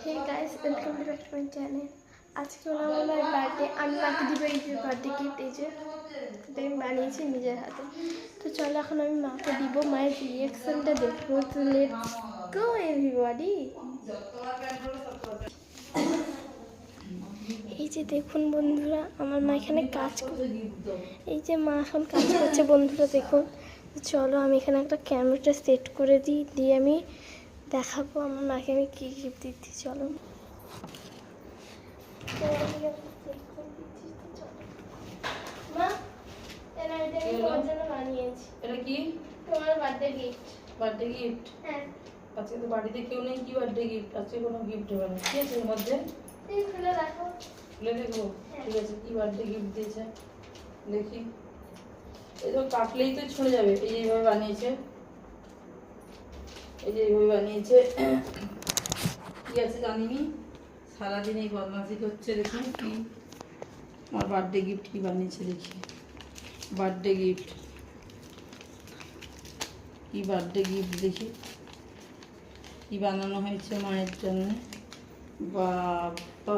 Hey guys welcome to back my channel. आज के হলো আমার মায়ের বার্থডে। আমি মাকে দিব এই যে বার্থডে গিফট, এই যে এটা আমি বানিয়েছি নিজের হাতে। তো চলো এখন আমি মাকে দিব, মায়ের রিঅ্যাকশনটা দেখবো। তো লেটস গো এভরিবডি। এই যে দেখুন বন্ধুরা, আমার মা এখানে কাজ করে। এই যে মা এখন কাজ করছে বন্ধুরা, দেখুন। চলো আমি এখানে একটা ক্যামেরাটা সেট করে দিই, দিয়ে আমি দেখাবো আমার মাকে আমি কী গিফট দিচ্ছি। চলো মা, এটা আমি তোমার জন্য বানিয়েছি। এটা কি? তোমার বার্থডে গিফট। Birthday gift? হ্যাঁ। আজকে তো বাড়িতে কেউ নেই, কি বার্থডে গিফট? আজকে কোনো গিফট হবে না। কি আছে এর মধ্যে? এই খুলে রাখো। খুলে দেখবো? ঠিক আছে, কি বার্থডে গিফট দিয়েছে দেখি। এই তো কাটলেই তো ছুঁড়ে যাবে। এই যে এইভাবে বানিয়েছে, এই যে এইভাবে বানিয়েছে। কি আছে জানিনি, সারাদিন এই বদমাশি করছে। দেখুন কি আমার বার্থডে গিফট কি বানিয়েছে দেখি। বার্থডে গিফট কি? বার্থডে গিফট দেখি কি বানানো হয়েছে মায়ের জন্য। বাবা,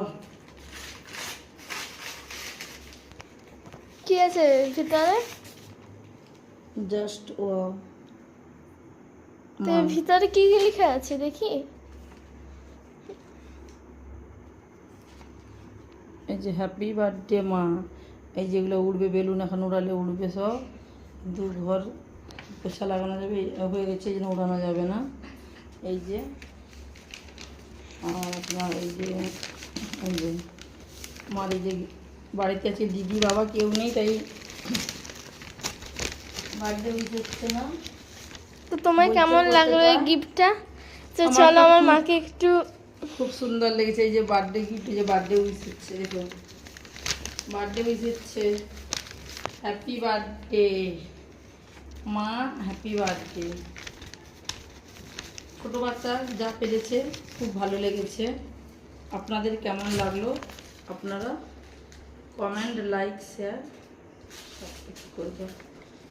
কি আছে ভিতরে? Just wow. তো ভিতরে কি কি লেখা আছে দেখি। এই যে হ্যাপি বার্থডে মা। এই যেগুলো উড়বে, বেলুন এখন উড়ালে উড়বে সব, কিন্তু ঘর পোছা লাগানো যাবে হয়ে গেছে, এই জন্য উড়ানো যাবে না। এই যে আর আপনার এই যে আমার এই যে বাড়িতে আছে দিদি বাবা কেউ নেই, তাই বার্থডে উইশ হচ্ছে না। তো তোমার কেমন লাগলো এই গিফটটা? তো চলো আমার মাকে একটু। খুব সুন্দর লেগেছে। এই যে বার্থডে গিফট, এই যে বার্থডে উইশ হচ্ছে, দেখুন বার্থডে উইশ হচ্ছে। হ্যাপি বার্থডে মা, হ্যাপি বার্থডে। ছোটো বাচ্চা যা পেরেছে খুব ভালো লেগেছে। আপনাদের কেমন লাগলো আপনারা কমেন্ট, লাইক, শেয়ার সব কিছু করবেন।